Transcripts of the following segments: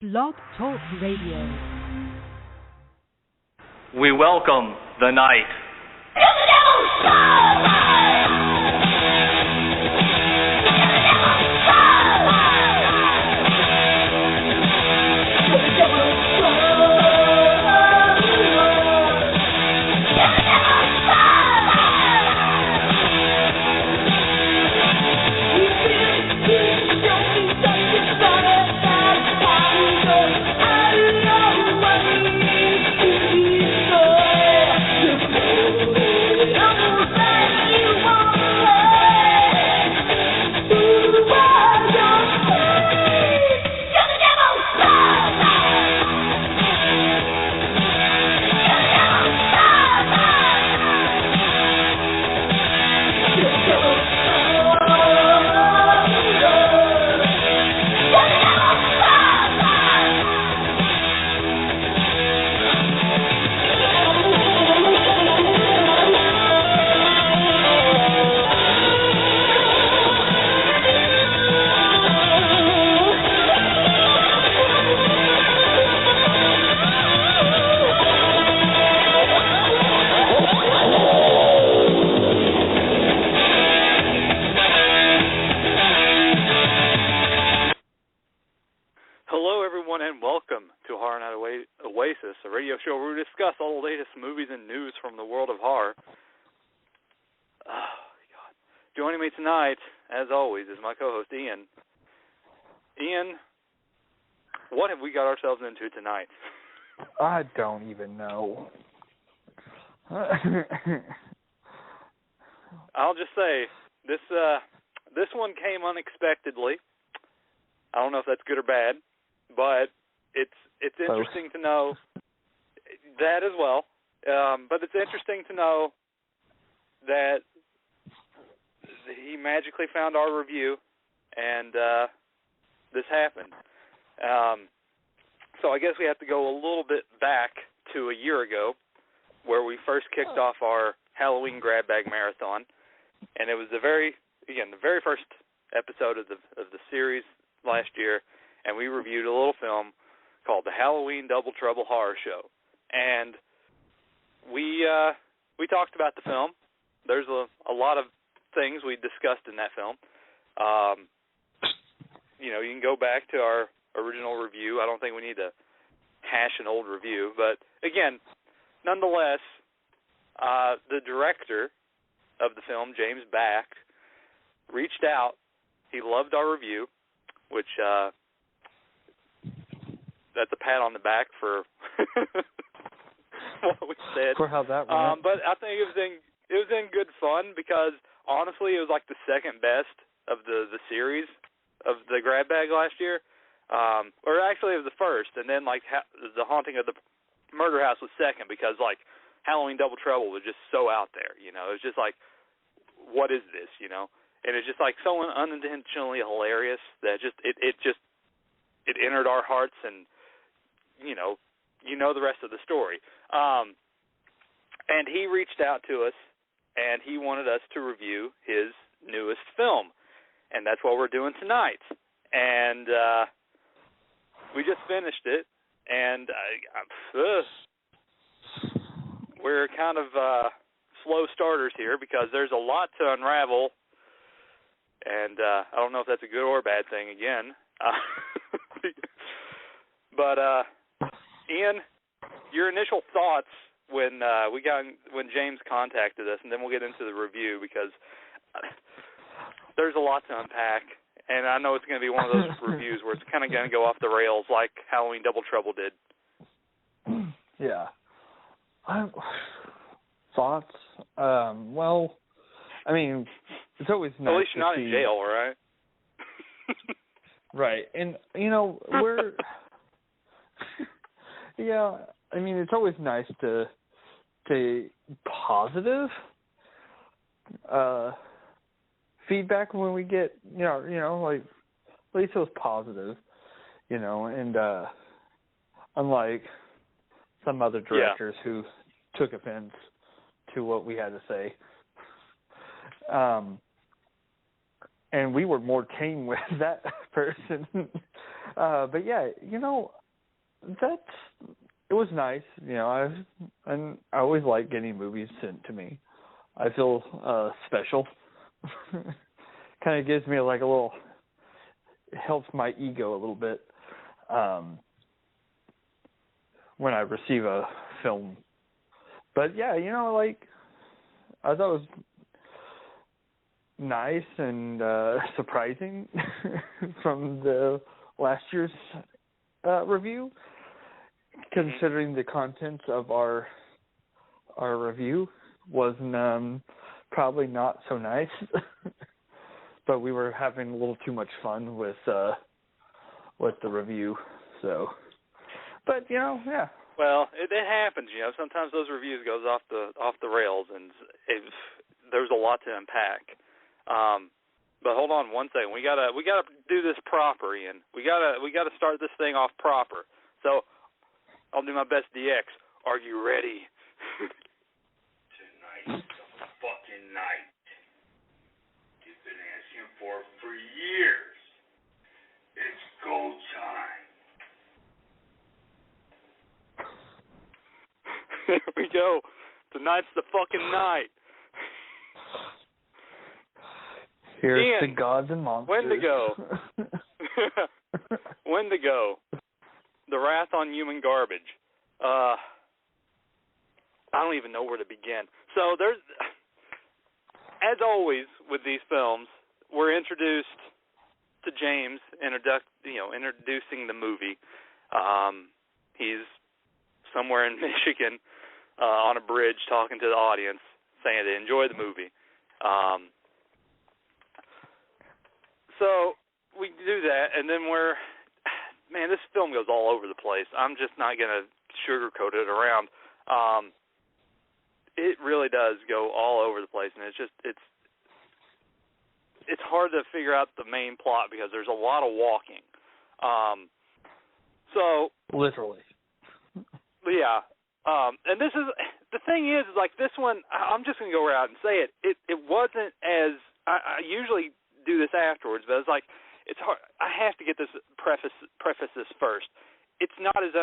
Blog Talk Radio. We welcome the night. Oasis, a radio show where we discuss all the latest movies and news from the world of horror. Oh, God. Joining me tonight, as always, is my co-host, Ian. Ian, what have we got ourselves into tonight? I don't even know. I'll just say, this one came unexpectedly. I don't know if that's good or bad, but it's interesting to know that as well. But it's interesting to know that he magically found our review, and this happened. So I guess we have to go a little bit back to a year ago, where we first kicked off our Halloween grab bag marathon, and it was the very first episode of the series last year, and we reviewed a little film called the Halloween Double Trouble Horror Show. And we talked about the film. There's a lot of things we discussed in that film. You can go back to our original review. I don't think we need to hash an old review. But, again, nonetheless, the director of the film, James Baack, reached out. He loved our review, which... that's a pat on the back for what we said. For how that went. But I think it was in good fun because honestly, it was like the second best of the series of the grab bag last year. Or actually, it was the first, and then like the Haunting of the Murder House was second because like Halloween Double Trouble was just so out there. It was just like, what is this? And it's just like so unintentionally hilarious that it entered our hearts, and you know the rest of the story. And he reached out to us, and he wanted us to review his newest film, and that's what we're doing tonight. And we just finished it, and we're kind of slow starters here because there's a lot to unravel, and I don't know if that's a good or a bad thing again. But Ian, your initial thoughts when James contacted us, and then we'll get into the review because there's a lot to unpack, and I know it's going to be one of those reviews where it's kind of going to go off the rails like Halloween Double Trouble did. Yeah. Thoughts? Well, I mean, it's always nice. At least you're not in jail, right? Right, and we're yeah. I mean, it's always nice to positive feedback when we get like at least it was positive, and unlike some other directors who took offense to what we had to say. And we were more tame with that person. But yeah, it was nice. I always like getting movies sent to me. I feel special. Kind of gives me it helps my ego a little bit when I receive a film. But yeah, I thought it was nice and surprising from the last year's review, considering the contents of our review wasn't probably not so nice. But we were having a little too much fun with the review. So, but yeah. Well, it happens. Sometimes those reviews goes off the rails, and there's a lot to unpack. But hold on one second. We gotta do this proper, Ian. We gotta start this thing off proper. So I'll do my best DX. Are you ready? Tonight's the fucking night. You've been asking for years. It's go time. Here we go. Tonight's the fucking night. Here's Ian, the gods and monsters. Wendigo. Wendigo. The Wrath on Human Garbage. I don't even know where to begin. So there's, as always with these films, we're introduced to James, introducing the movie. He's somewhere in Michigan on a bridge talking to the audience, saying to enjoy the movie. So we do that, and then this film goes all over the place. I'm just not going to sugarcoat it around. It really does go all over the place, and it's hard to figure out the main plot because there's a lot of walking. So literally. Yeah. And this is the thing is like this one. I'm just going to go out and say it. It wasn't as I usually do this afterwards, but it's like it's hard. I have to get this preface this first. It's not as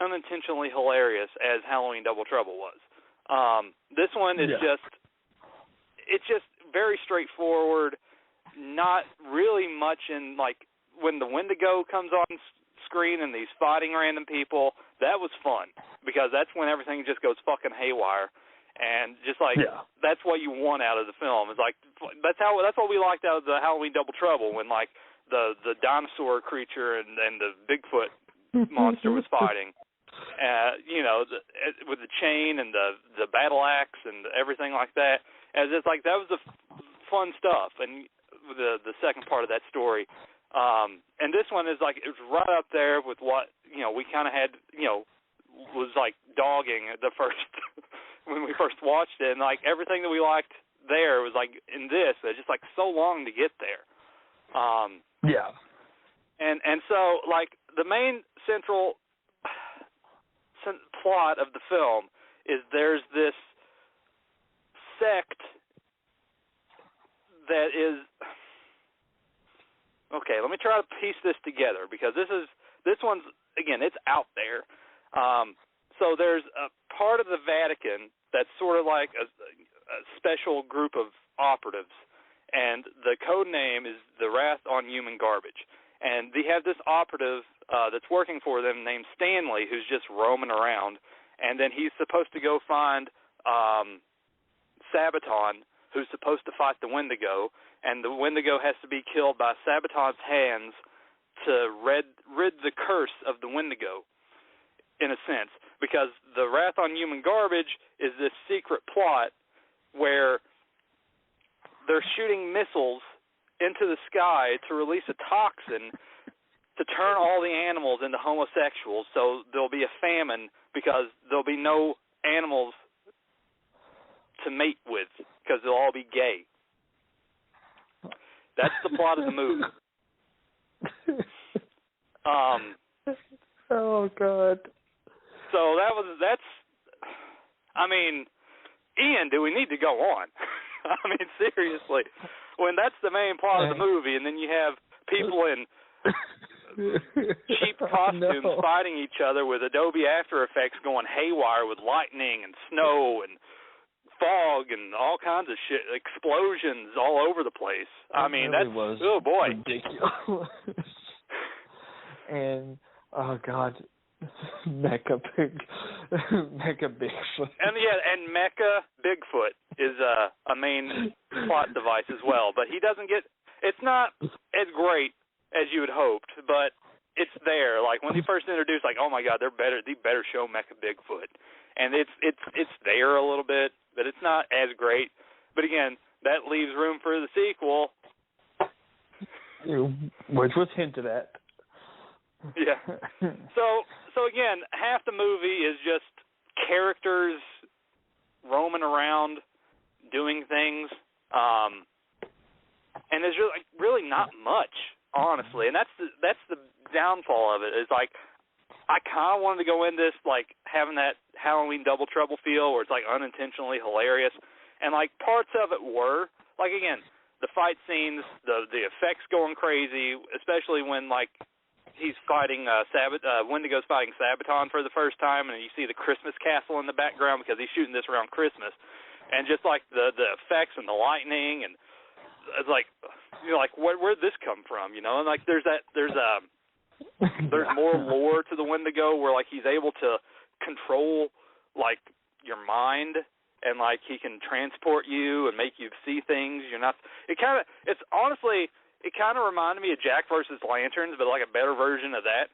unintentionally hilarious as Halloween Double Trouble was. This one is it's just very straightforward. Not really much in like when the Wendigo comes on screen and he's fighting random people. That was fun because that's when everything just goes fucking haywire. And just like that's what you want out of the film. It's like that's what we liked out of the Halloween Double Trouble when like the dinosaur creature and the Bigfoot monster was fighting. With the chain and the battle axe and everything like that. And it's like that was the fun stuff. And the second part of that story. And this one is like it was right up there with what we kind of had was like dogging the first. When we first watched it, and like everything that we liked there was like in this, it's just like so long to get there. And so like the main central plot of the film is there's this sect that is okay. Let me try to piece this together because this one's again it's out there. So there's a part of the Vatican that's sort of like a special group of operatives, and the code name is the Wrath on Human Garbage. And they have this operative that's working for them named Stanley who's just roaming around, and then he's supposed to go find Sabaton, who's supposed to fight the Wendigo, and the Wendigo has to be killed by Sabaton's hands to rid the curse of the Wendigo. In a sense, because the Wrath on Human Garbage is this secret plot where they're shooting missiles into the sky to release a toxin to turn all the animals into homosexuals, so there'll be a famine because there'll be no animals to mate with because they'll all be gay. That's the plot of the movie. Oh, God. So I mean, Ian, do we need to go on? I mean, seriously, when that's the main plot of the movie, and then you have people in cheap costumes fighting each other with Adobe After Effects going haywire with lightning and snow and fog and all kinds of shit, explosions all over the place. I mean, really that's was oh boy, ridiculous. And oh god, Mecha Bigfoot. And Mecha Bigfoot is a main plot device as well, but he doesn't get. It's not as great as you had hoped, but it's there. Like when they first introduced, like, oh my god, they better show Mecha Bigfoot, and it's there a little bit, but it's not as great. But again, that leaves room for the sequel, which was hinted at. Yeah. So again, half the movie is just characters roaming around, doing things, and there's really not much, honestly. And that's the downfall of it. Is like I kind of wanted to go in this like having that Halloween Double Trouble feel, where it's like unintentionally hilarious, and like parts of it were like again the fight scenes, the effects going crazy, especially when like. He's fighting Wendigo's fighting Sabaton for the first time, and you see the Christmas castle in the background because he's shooting this around Christmas, and just like the effects and the lightning, and it's like like where'd this come from, and like there's more lore to the Wendigo where like he's able to control like your mind. And like he can transport you and make you see things you're not. It kind of reminded me of Jack versus Lanterns, but like a better version of that,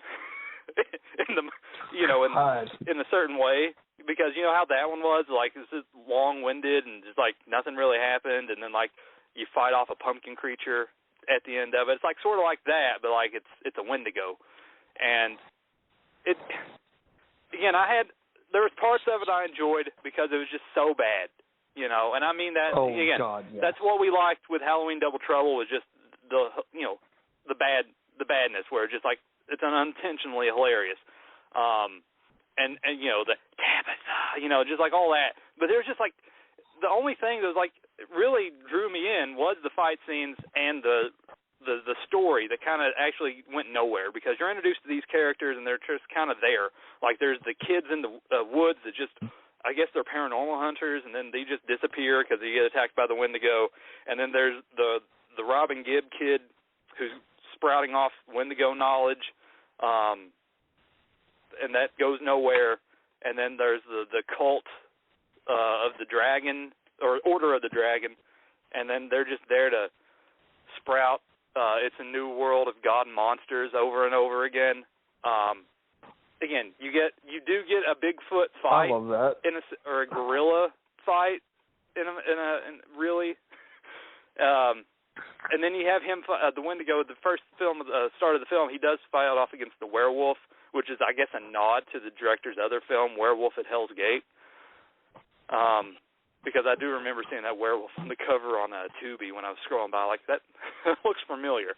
in a certain way, because you know how that one was like it's just long-winded and just like nothing really happened, and then like you fight off a pumpkin creature at the end of it. It's like sort of like that, but like it's a Wendigo, and it again there was parts of it I enjoyed because it was just so bad, and I mean that again. God, yes. That's what we liked with Halloween Double Trouble was just the badness where it's just like it's unintentionally hilarious, and the Tabitha, just like all that. But there's just like the only thing that was like really drew me in was the fight scenes and the story that kind of actually went nowhere because you're introduced to these characters and they're just kind of there. Like there's the kids in the woods that just. I guess they're paranormal hunters, and then they just disappear because they get attacked by the Wendigo. And then there's the Robin Gibb kid who's sprouting off Wendigo knowledge, and that goes nowhere. And then there's the cult of the dragon, or Order of the Dragon, and then they're just there to sprout It's a New World of God and Monsters over and over again. Again, you do get a Bigfoot fight. I love that. Or a gorilla fight really. And then you have him, the Wendigo. The first film, start of the film, he does fight off against the werewolf, which is, I guess, a nod to the director's other film, Werewolf at Hell's Gate. Because I do remember seeing that werewolf on the cover on Tubi when I was scrolling by. Like, that looks familiar.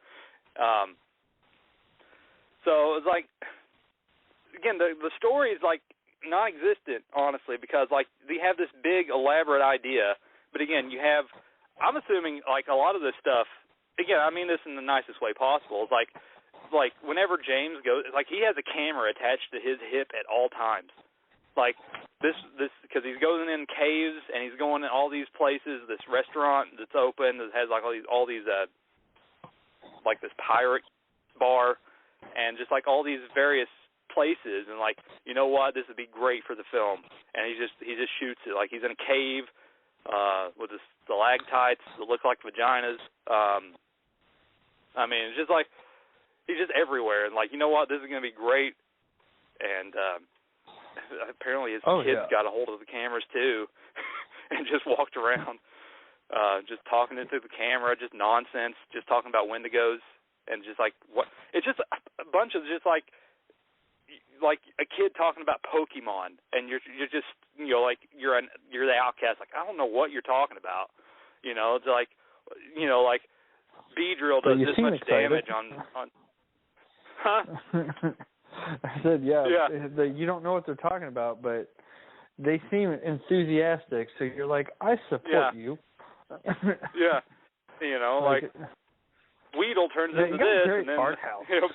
So it's like, again, the story is like non-existent, honestly, because like they have this big elaborate idea, but again, you have, I'm assuming like a lot of this stuff. Again, I mean this in the nicest way possible. It's like whenever James goes, like he has a camera attached to his hip at all times, like this because he's going in caves and he's going in all these places. This restaurant that's open that has like all these like this pirate bar and just like all these various places, and like, you know what, this would be great for the film, and he just shoots it. Like he's in a cave with the stalactites that look like vaginas. I mean, it's just like he's just everywhere, and like, you know what, this is gonna be great. And apparently his kids got a hold of the cameras too, and just walked around, just talking into the camera, just nonsense, just talking about Wendigos, and just like what, it's just a bunch of just like a kid talking about Pokemon, and you're just, you know, like you're the outcast. Like, I don't know what you're talking about. You know, it's like, you know, like Beedrill does this much damage on. Huh? I said, yeah. You don't know what they're talking about, but they seem enthusiastic. So you're like, I support you. Yeah. You know, like Weedle turns into this, and then art house. You know,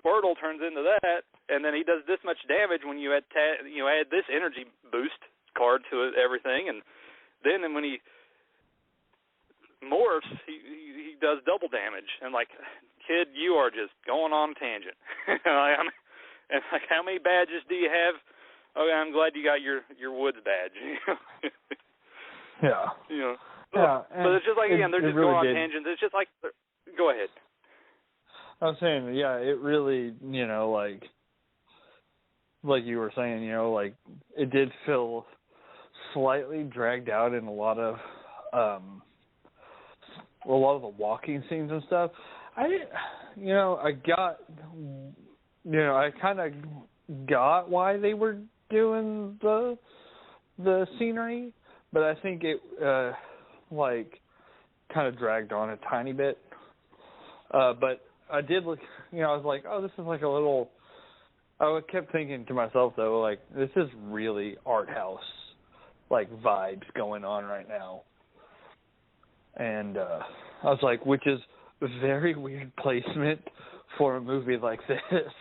Squirtle turns into that, and then he does this much damage when you add this energy boost card to everything, and then when he morphs, he does double damage. And like, kid, you are just going on a tangent. And like, how many badges do you have? Okay, I'm glad you got your Woods badge. Yeah. Yeah. But it's just like, again, they're just really going on tangents. It's just like, go ahead. I was saying, yeah, it really, like you were saying, like, it did feel slightly dragged out in a lot of the walking scenes and stuff. I kind of got why they were doing the scenery, but I think it kind of dragged on a tiny bit. But I did look, I was like, oh, this is like a little. I kept thinking to myself though, like, this is really art house like vibes going on right now. And I was like, which is very weird placement for a movie like this.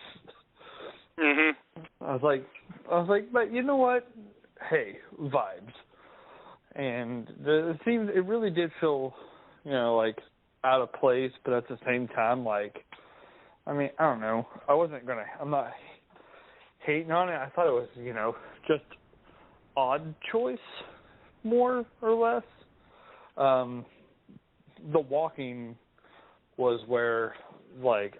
Mhm. I was like, but you know what? Hey, vibes. And it really did feel, like out of place, but at the same time, like, I mean, I don't know. I'm not hating on it. I thought it was, just odd choice, more or less. The walking was where, like,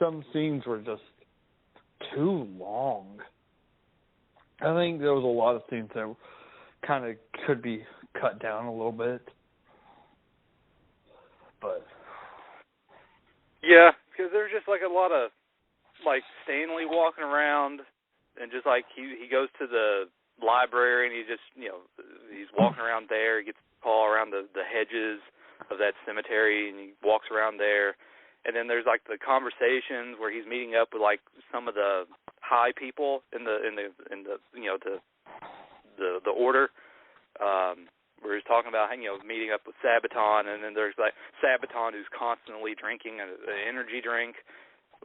some scenes were just too long. I think there was a lot of scenes that kind of could be cut down a little bit. But yeah, because there's just like a lot of like Stanley walking around, and just like he goes to the library and he just he's walking around there. He gets a call around the hedges of that cemetery, and he walks around there. And then there's like the conversations where he's meeting up with like some of the high people in the order, where he's talking about meeting up with Sabaton, and then there's like Sabaton who's constantly drinking an energy drink,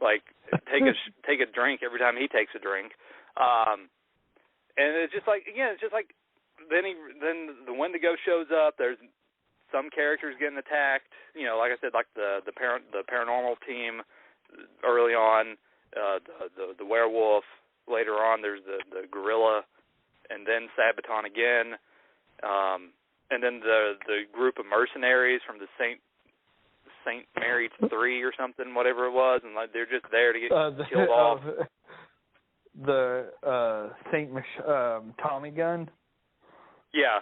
like take a drink every time he takes a drink, and it's just like then the Wendigo shows up. There's some characters getting attacked, like I said, like the paranormal team early on, the werewolf. Later on, there's the gorilla, and then Sabaton again, and then the group of mercenaries from the Saint Mary's 3 or something, whatever it was, and like, they're just there to get killed off. The Saint Tommy gun. Yeah.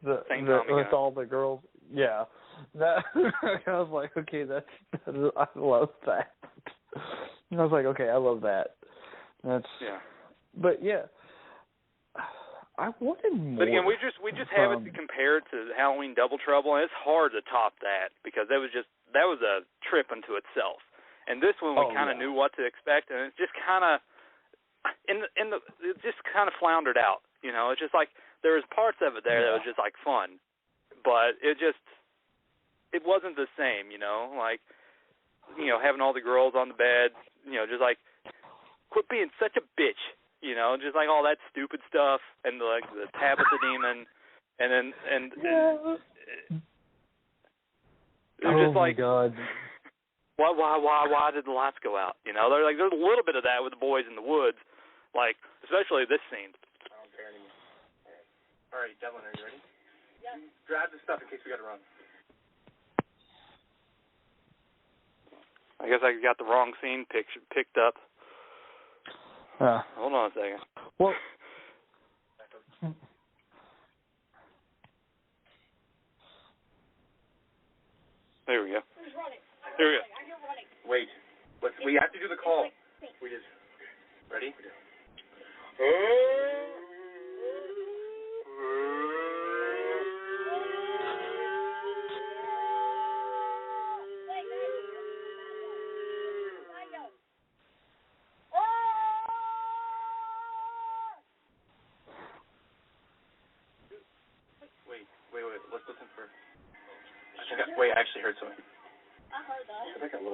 With all the girls, yeah. That I was like, okay, I love that. And I was like, okay, I love that. Yeah. But yeah, I wanted more. But again, we just have it to compare it to Halloween Double Trouble, and it's hard to top that because that was a trip unto itself. And this one we kind of knew what to expect, and it just kind of it just kind of floundered out. It's just like there was parts of it there that was just like fun, but it wasn't the same. Like having all the girls on the bed, just like quit being such a bitch. Just like all that stupid stuff, and like the Tabitha demon, and then it was just like, God. Why did the lights go out? There's a little bit of that with the boys in the woods, like especially this scene. I don't care anymore. All right, Devlin, are you ready? Yeah. Grab the stuff in case we got to run. I guess I got the wrong scene picked up. Hold on a second. Well, there we go. Here we go. Wait. We have to do the call. We just ready? Wait. Let's listen for. I actually heard something. I heard that. It's like a little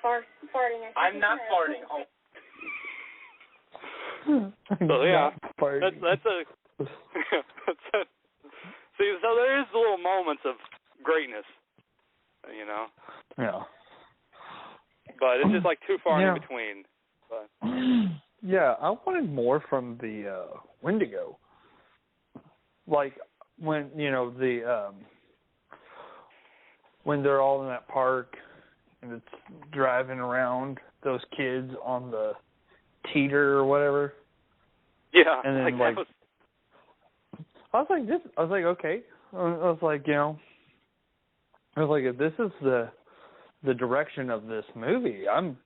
farting. I'm not farting. Oh. So yeah, farting. that's a see. So there is little moments of greatness, you know. Yeah. But it's just like too far Yeah. in between. But. Yeah, I wanted more from the Wendigo. Like when when they're all in that park and it's driving around those kids on the teeter or whatever. Yeah, and then like I was like, okay. I was like, if this is the direction of this movie, I'm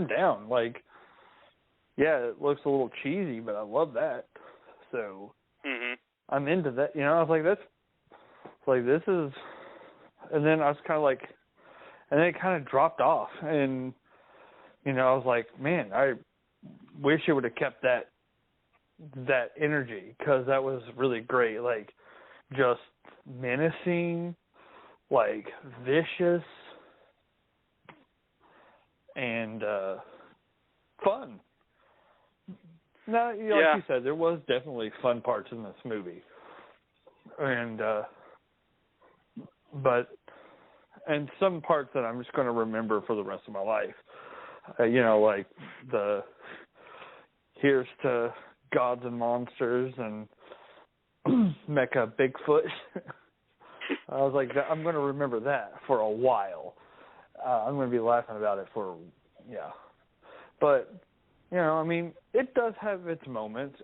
down. Like, yeah, it looks a little cheesy, but I love that. So I'm into that. I was like, this is. And then I was kind of like, and then it kind of dropped off, and I was like, man, I wish it would have kept that energy, because that was really great. Like, just menacing, like vicious, and fun. Now, like you said, there was definitely fun parts in this movie, and and some parts that I'm just going to remember for the rest of my life. Like the here's to gods and monsters and Mecha Bigfoot. I was like, I'm going to remember that for a while. I'm going to be laughing about it But, I mean, it does have its moments.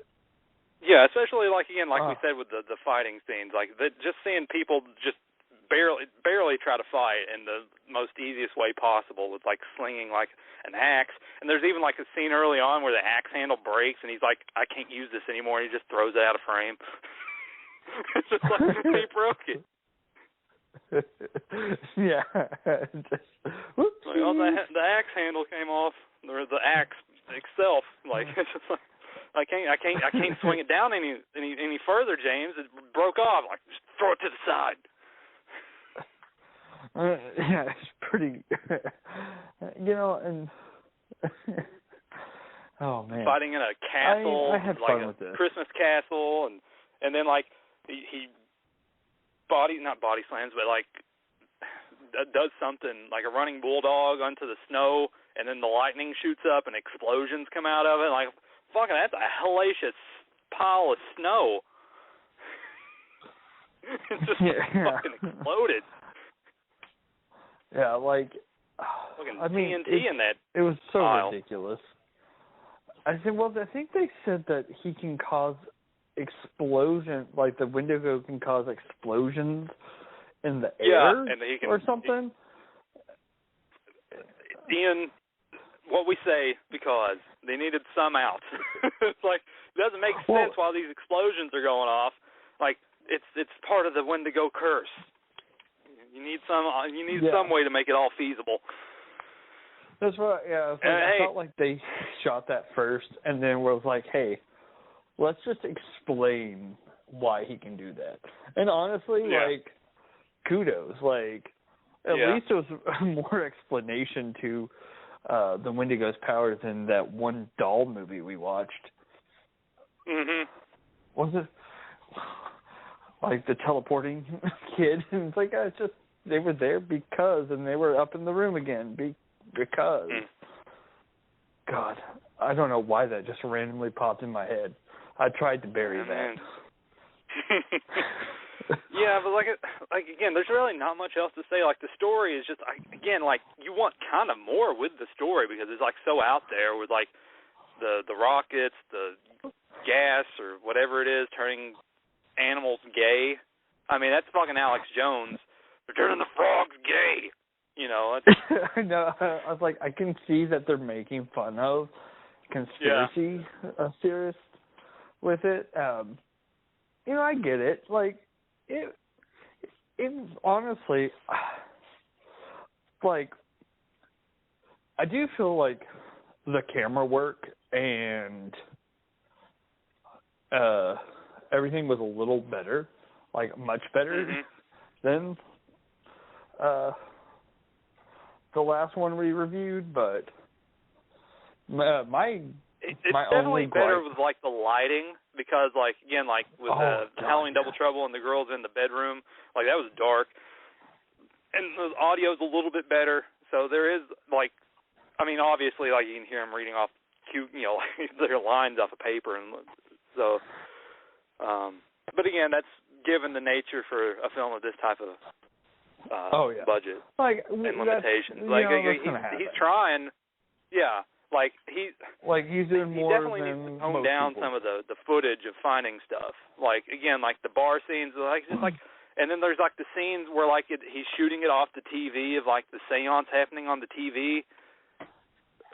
Yeah, especially like we said with the fighting scenes, like just seeing people just barely try to fight in the most easiest way possible with like slinging like an axe. And there's even like a scene early on where the axe handle breaks and he's like, I can't use this anymore, and he just throws it out of frame. It's just like he broke it. Yeah. Just, like, the axe handle came off, or the axe itself. Like, it's just like, I can't swing it down any further, James. It broke off. Like, just throw it to the side. Yeah, it's pretty, and oh man, fighting in a castle, I had like fun a with this Christmas castle, and then like he not body slams, but like does something like a running bulldog onto the snow, and then the lightning shoots up and explosions come out of it. Like, fucking, that's a hellacious pile of snow. It just fucking exploded. Yeah, like, I mean, TNT in that. It was so pile. ridiculous. I think they said that he can cause explosion, like the Wendigo can cause explosions in the air or something. Ian, what we say, because they needed some out. It's like, it doesn't make sense while these explosions are going off. Like, it's part of the Wendigo curse. You need some way to make it all feasible. That's right. Yeah, I felt like they shot that first, and then was like, "Hey, let's just explain why he can do that." And honestly, like, kudos. Like, at least it was more explanation to the Wendigo's powers than that one doll movie we watched. Was it like the teleporting kid? And it's like, it's just they were there because, and they were up in the room again because. God, I don't know why that just randomly popped in my head. I tried to bury that. Yeah, but like again, there's really not much else to say. Like, the story is just, again, like, you want kind of more with the story because it's like so out there with like the rockets, the gas or whatever it is, turning animals gay. I mean, that's fucking Alex Jones. They're turning the frogs gay. I know. I was like, I can see that they're making fun of conspiracy theorists with it. I get it. Like, it honestly, like, I do feel like the camera work and everything was a little better, like much better than the last one we reviewed, but It's definitely better with like the lighting because like again like with Halloween Double Trouble and the girls in the bedroom, like that was dark, and the audio's a little bit better. So there is like, I mean obviously like you can hear them reading off their lines off of paper, and so but again that's given the nature for a film of this type of budget and limitations. Like he's trying, Like he's doing more definitely than needs to tone most down people. some of the footage of finding stuff. Like again, like the bar scenes, like just like, and then there's like the scenes where like he's shooting it off the TV of like the seance happening on the TV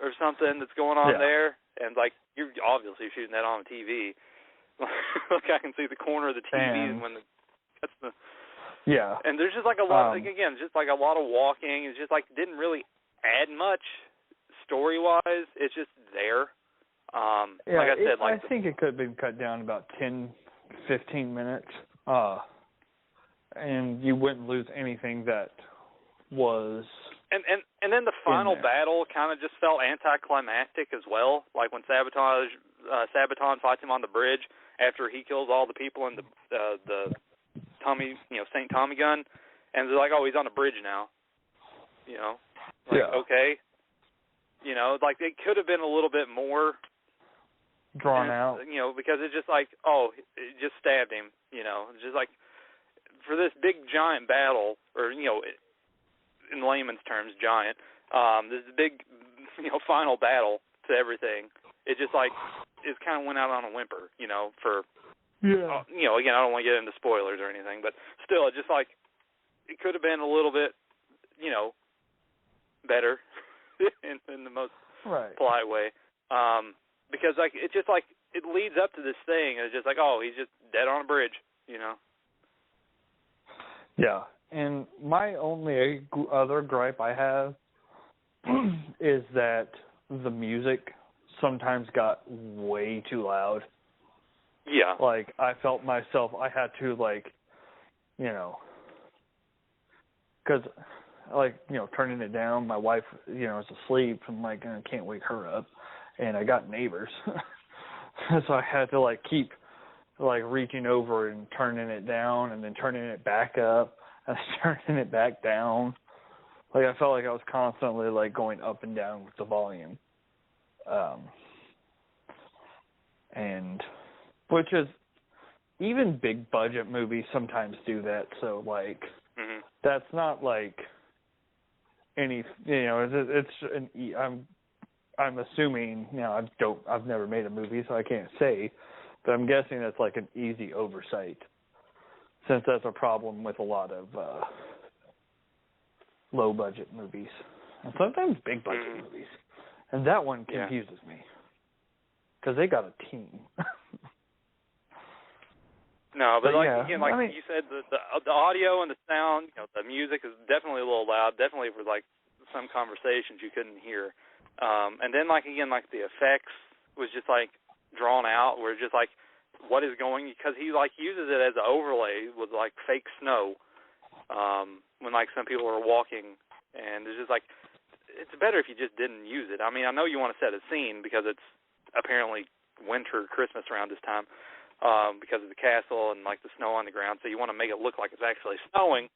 or something that's going on there, and like you're obviously shooting that on the TV. Like I can see the corner of the TV when that's the. Yeah. And there's just like a lot. Again, just like a lot of walking. It's just like didn't really add much. Story-wise, it's just there. Like I said, I think it could have been cut down about 10, 15 minutes, and you wouldn't lose anything that was. And then the final battle kind of just felt anticlimactic as well. Like when Sabaton fights him on the bridge after he kills all the people in the Tommy, St. Tommy gun, and they're like, oh, he's on the bridge now. Okay. Like it could have been a little bit more drawn out. Because it's just like, it just stabbed him. It's just like for this big giant battle, or in layman's terms, giant. This big, final battle to everything. It just like it kind of went out on a whimper. For again, I don't want to get into spoilers or anything, but still, it just like it could have been a little bit, better. in the most polite way, because like it's just like it leads up to this thing, and it's just like, oh, he's just dead on a bridge, Yeah, and my only other gripe I have is that the music sometimes got way too loud. Yeah, like I felt myself, I had to because. Turning it down. My wife, is asleep. I'm like, I can't wake her up. And I got neighbors. So I had to, keep, reaching over and turning it down and then turning it back up and turning it back down. Like, I felt like I was constantly, going up and down with the volume. And, which is, even big budget movies sometimes do that. So, that's not, any, I'm assuming, I've never made a movie, so I can't say, but I'm guessing that's an easy oversight, since that's a problem with a lot of low budget movies, and sometimes big budget movies, and that one confuses me, because they got a team. No, but again, you said, the audio and the sound, the music is definitely a little loud, definitely for some conversations you couldn't hear. And then again, the effects was just drawn out, where just what is going, because he uses it as an overlay with fake snow when some people are walking, and it's just it's better if you just didn't use it. I mean, I know you want to set a scene because it's apparently winter, Christmas around this time. Because of the castle and the snow on the ground, so you want to make it look like it's actually snowing,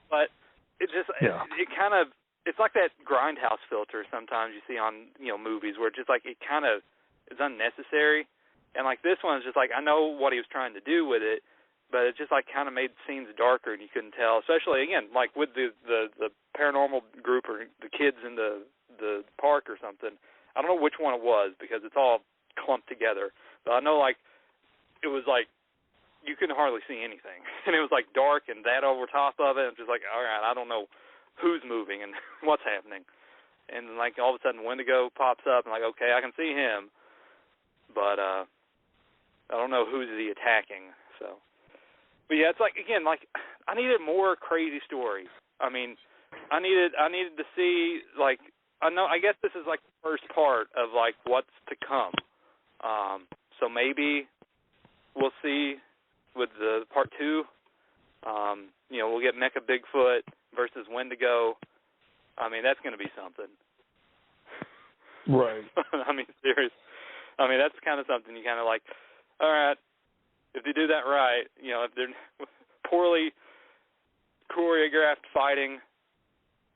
but it just it kind of, it's like that grindhouse filter sometimes you see on movies, where it's just it kind of is unnecessary, and this one is just I know what he was trying to do with it, but it just kind of made scenes darker and you couldn't tell, especially again with the paranormal group or the kids in the park or something. I don't know which one it was because it's all clumped together, but I know it was you couldn't hardly see anything, and it was dark and that over top of it. It's just all right, I don't know who's moving and what's happening, and then all of a sudden Wendigo pops up and okay, I can see him, but I don't know who's he attacking. So, but yeah, it's again I needed more crazy stories. I mean, I needed to see I guess this is the first part of what's to come. So maybe. We'll see with the part 2. We'll get Mecha Bigfoot versus Wendigo, I mean, that's going to be something. Right. I mean, serious. I mean, that's kind of something you kind of like, all right, if they do that right, you know, if they're poorly choreographed fighting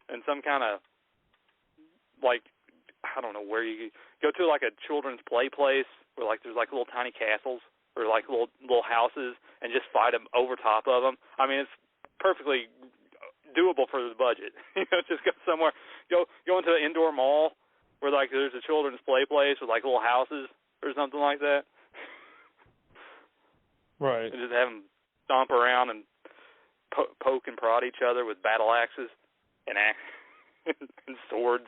and some kind of, like, I don't know, where you go to, like, a children's play place where, like, there's, like, little tiny castles or, like, little houses and just fight them over top of them. I mean, it's perfectly doable for the budget. You know, just go somewhere, go into an indoor mall where, like, there's a children's play place with, like, little houses or something like that. Right. And just have them stomp around and poke and prod each other with battle axes and and swords.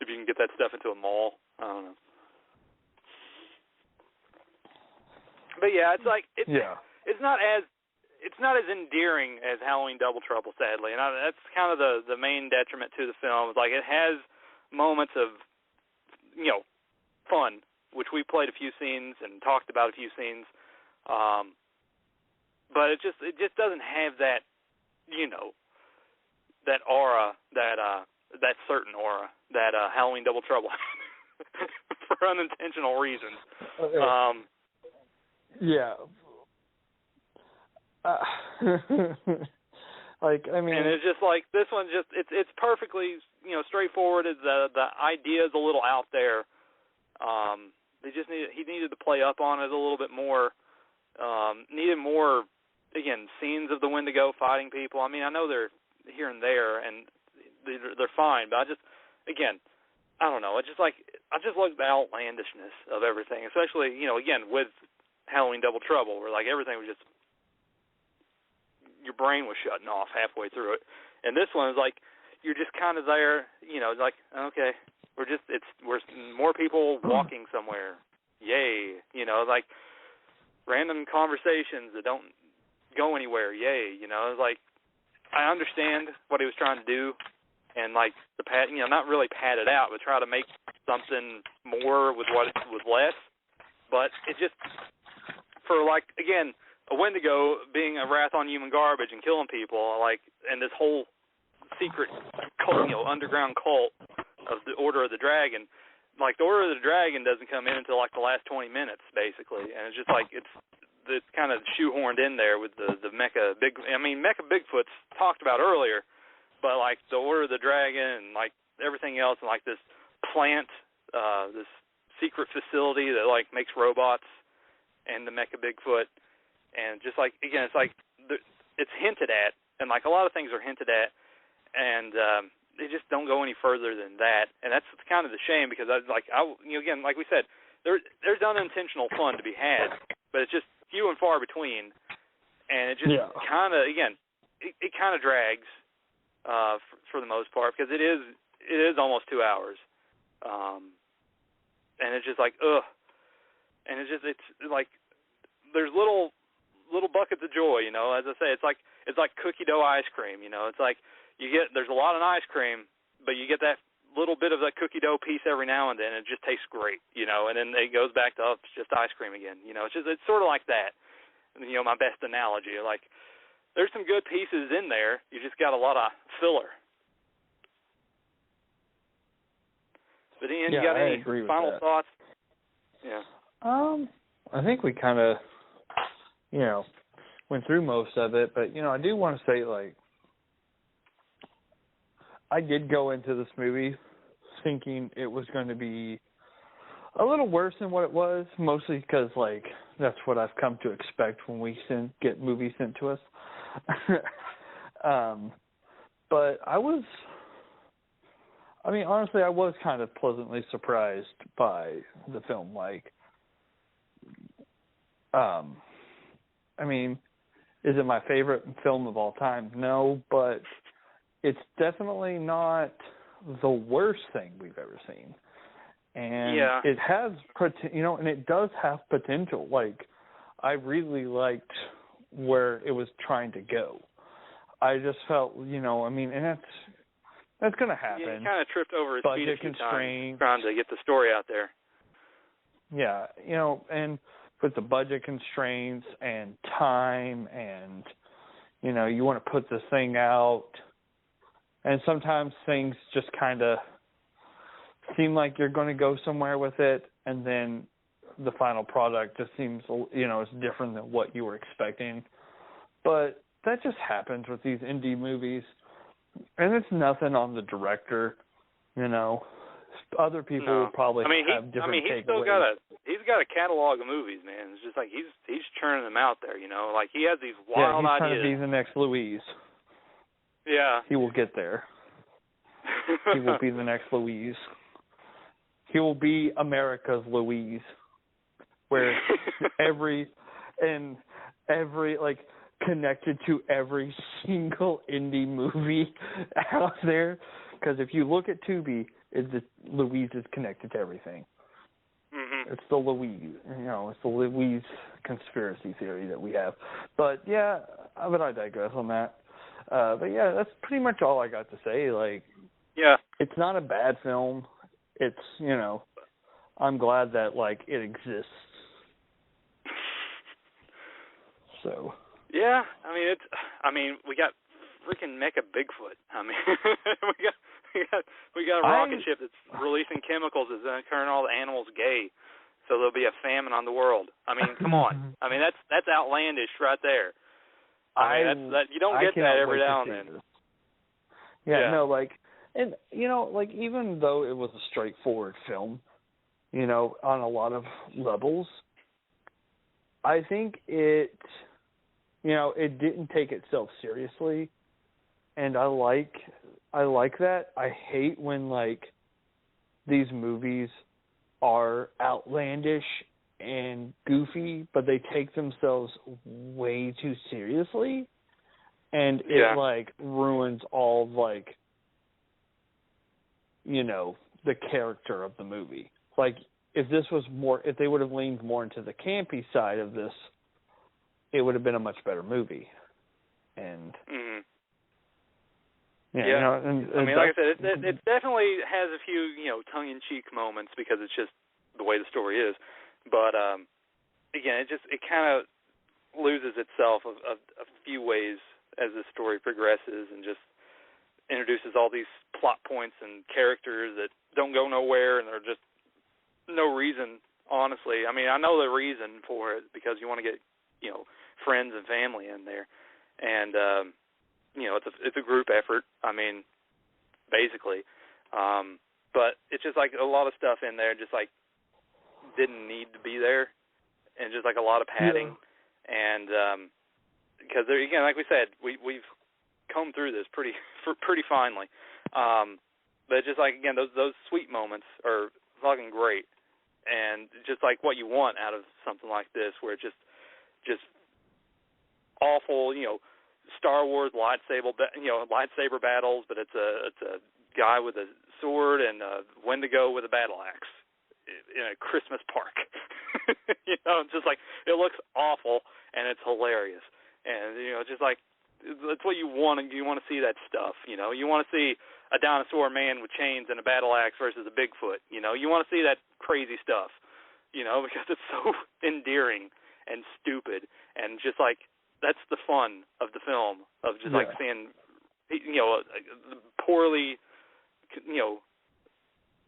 If you can get that stuff into a mall, I don't know. But yeah, it's like it's not as endearing as Halloween Double Trouble, sadly, and that's kind of the main detriment to the film. It's like it has moments of, you know, fun, which we played a few scenes and talked about a few scenes, but it just doesn't have that, you know, that aura, that certain aura that Halloween Double Trouble for unintentional reasons. Yeah. Like, I mean, and it's just like this one. Just it's perfectly, you know, straightforward. The idea is a little out there. He needed to play up on it a little bit more. Needed more, again, scenes of the Wendigo fighting people. I mean, I know they're here and there, and they're fine, but I don't know. I just like the outlandishness of everything, especially, you know, again, with Halloween Double Trouble, where, like, everything was just, your brain was shutting off halfway through it. And this one is like, you're just kind of there, you know, like, okay, we're more people walking somewhere. Yay. You know, like, random conversations that don't go anywhere. Yay. You know, it's like, I understand what he was trying to do, and, like, not really pad it out, but try to make something more with less. But it just, for, like, again, a Wendigo being a wrath on human garbage and killing people, like, and this whole secret cult, you know, underground cult of the Order of the Dragon, like, the Order of the Dragon doesn't come in until, like, the last 20 minutes, basically, and it's just like, it's kind of shoehorned in there with the Mecha Bigfoot's talked about earlier, but, like, the Order of the Dragon and, like, everything else, and, like, this plant, this secret facility that, like, makes robots, and the Mecha Bigfoot, and just, like, again, it's like, it's hinted at, and, like, a lot of things are hinted at, and they just don't go any further than that, and that's kind of the shame, because, again, like we said, there's unintentional fun to be had, but it's just few and far between, and it just kind of, again, it kind of drags for the most part, because it is almost 2 hours, and it's just like, ugh, and it's like, there's little buckets of joy, you know, as I say, it's like cookie dough ice cream, you know, it's like, there's a lot of ice cream, but you get that little bit of that cookie dough piece every now and then, and it just tastes great, you know, and then it goes back to, it's just ice cream again, you know, it's sort of like that, you know, my best analogy, like, there's some good pieces in there, you just got a lot of filler. But Ian, you got any final thoughts? Yeah. I think we kind of, you know, went through most of it, but, you know, I do want to say, like, I did go into this movie thinking it was going to be a little worse than what it was, mostly because, like, that's what I've come to expect when we get movies sent to us. But honestly, I was kind of pleasantly surprised by the film. Like, is it my favorite film of all time? No, but it's definitely not the worst thing we've ever seen. And it has, you know, and it does have potential. Like, I really liked where it was trying to go. I just felt, you know, and that's going to happen. Yeah, he kind of tripped over his feet a few times trying to get the story out there. Yeah, you know, and with the budget constraints and time and, you know, you want to put this thing out And sometimes things just kind of seem like you're going to go somewhere with it, and then the final product just seems, it's different than what you were expecting. But that just happens with these indie movies. And it's nothing on the director, Other people probably have different takeaways. He's got a catalog of movies, man. It's just like he's churning them out there, Like he has these wild ideas. Yeah, he's trying to be the next Louise. Yeah. He will get there. He will be the next Louise. He will be America's Louise, where every connected to every single indie movie out there. Because if you look at Tubi, Louise is connected to everything. Mm-hmm. It's the Louise, it's the Louise conspiracy theory that we have. But yeah, but I digress on that. But yeah, that's pretty much all I got to say. It's not a bad film. It's, I'm glad that, it exists. So. Yeah, we got freaking Mecha Bigfoot. we got a rocket ship that's releasing chemicals that's going to turn all the animals gay, so there'll be a famine on the world. Come on. That's outlandish right there. You don't get that every now and then. And even though it was a straightforward film, on a lot of levels, I think it didn't take itself seriously, and I like that. I hate when these movies are outlandish and goofy, but they take themselves way too seriously, and it ruins all the character of the movie. If they would have leaned more into the campy side of this, it would have been a much better movie. And like I said, it definitely has a few tongue-in-cheek moments because it's just the way the story is. But again, it kind of loses itself a few ways as the story progresses, and just introduces all these plot points and characters that don't go nowhere, and they're just no reason. Honestly, I know the reason for it, because you want to get friends and family in there, and it's a group effort. Basically, but it's just a lot of stuff in there just didn't need to be there, and just a lot of padding, and because again, like we said, we've come through this pretty finely, but just again, those sweet moments are fucking great, and just what you want out of something like this, where it's just awful, Star Wars lightsaber battles, but it's a guy with a sword and a Wendigo with a battle axe in a Christmas park. It's just it looks awful, and it's hilarious, and that's what you want. You want to see that stuff. You want to see a dinosaur man with chains and a battle axe versus a Bigfoot. You want to see that crazy stuff. Because it's so endearing and stupid, and just that's the fun of the film, of just seeing poorly,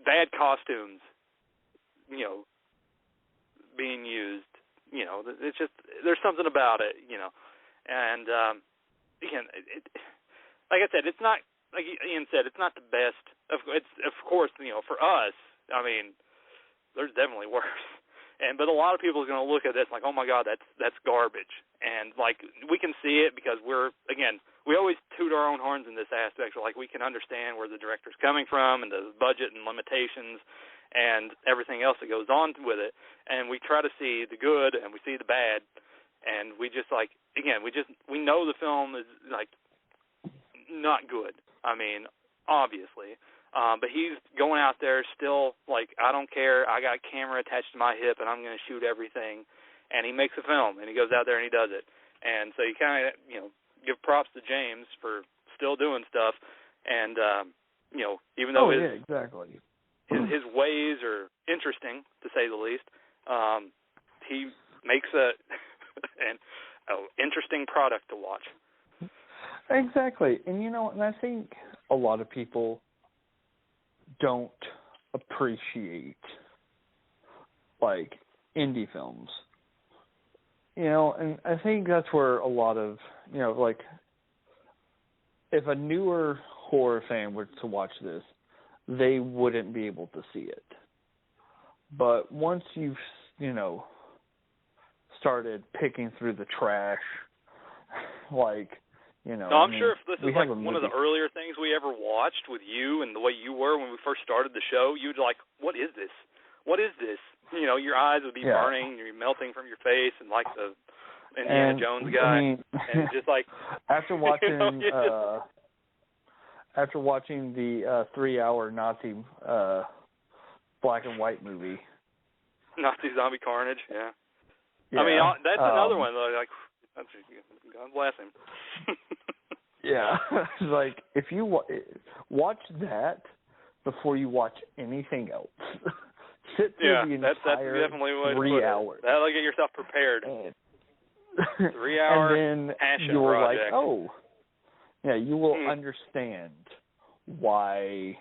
bad costumes, being used. It's just, there's something about it, and again, like I said, it's not, like Ian said, it's not the best. It's of course, for us, there's definitely worse. But a lot of people are going to look at this oh my God, that's garbage. And we can see it because we always toot our own horns in this aspect. So we can understand where the director's coming from and the budget and limitations and everything else that goes on with it. And we try to see the good and we see the bad. And we just we know the film is not good. Obviously. But he's going out there still I don't care. I got a camera attached to my hip, and I'm going to shoot everything. And he makes a film, and he goes out there and he does it. And so you kind of, give props to James for still doing stuff. And, even though his ways are interesting, to say the least, he makes an interesting product to watch. Exactly. And, and I think a lot of people don't appreciate, like, indie films. You know, and I think that's where a lot of, you know, like, if a newer horror fan were to watch this, they wouldn't be able to see it. But once you've, you know, started picking through the trash, like, you know. No, I'm sure if this is like one of the movie. earlier things we ever watched with you and the way you were when we first started the show, you'd like, what is this? What is this? You know, your eyes would be burning, you'd be melting from your face, and like the Indiana Jones guy, I mean, and just like after watching you know, the 3-hour Nazi black and white movie, Nazi zombie carnage, yeah. I mean, that's another one. Like, God bless him. Yeah, like if you watch that before you watch anything else. Sit through the entire that's definitely what 3 hours. That'll get yourself prepared. 3 hour and then passion you will project. like, oh, yeah, you will understand why,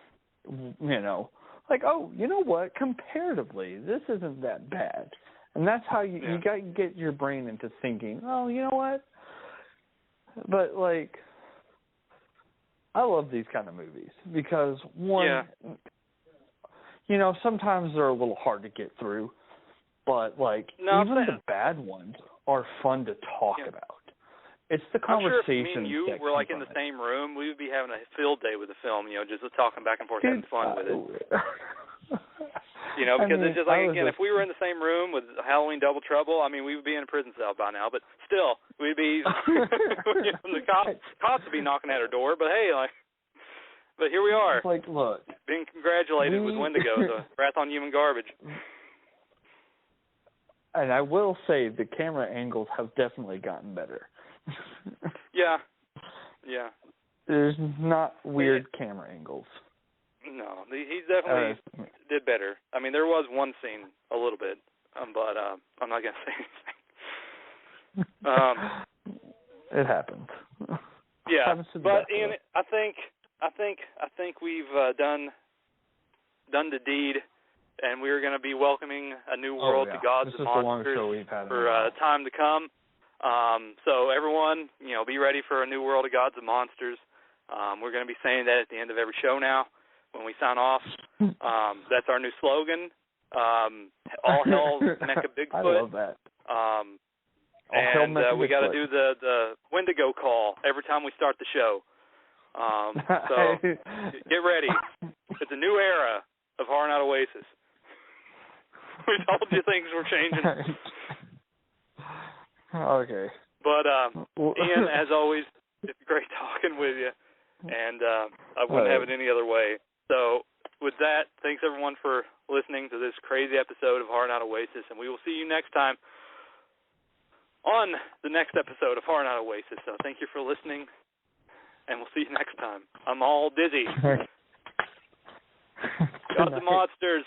you know, like, oh, you know what? Comparatively, this isn't that bad. And that's how you got to get your brain into thinking, oh, you know what? But, like, I love these kind of movies because, one, you know, sometimes they're a little hard to get through, but, like, even the bad ones are fun to talk about. It's the conversation. I'm sure if me and you were, like, in the same room, we would be having a field day with the film, you know, just talking back and forth, having fun with it. You know, because it's just like, again, if we were in the same room with Halloween Double Trouble, I mean, we would be in a prison cell by now, but still, we'd be, you know, the cops would be knocking at our door, but hey, like, but here we are. It's like, look. Being congratulated with Wendigo, the Wrath on Human Garbage. And I will say the camera angles have definitely gotten better. Yeah. There's not weird camera angles. No, he definitely did better. I mean, there was one scene a little bit, but I'm not gonna say anything. It happened. Yeah, but Ian, I think we've done the deed, and we're going to be welcoming a new world to Gods and Monsters for time to come. So everyone, you know, be ready for a new world of Gods and Monsters. We're going to be saying that at the end of every show now when we sign off. That's our new slogan. All hell Mecha Bigfoot. I love that. And we got to do the Wendigo call every time we start the show. So get ready. It's a new era of Horror Night Oasis. We told you things were changing. Okay. But Ian, as always, it's great talking with you, and I wouldn't have it any other way. So with that, thanks everyone for listening to this crazy episode of Horror Night Oasis, and we will see you next time on the next episode of Horror Night Oasis. So thank you for listening, and we'll see you next time. I'm all dizzy. Gods and Monsters.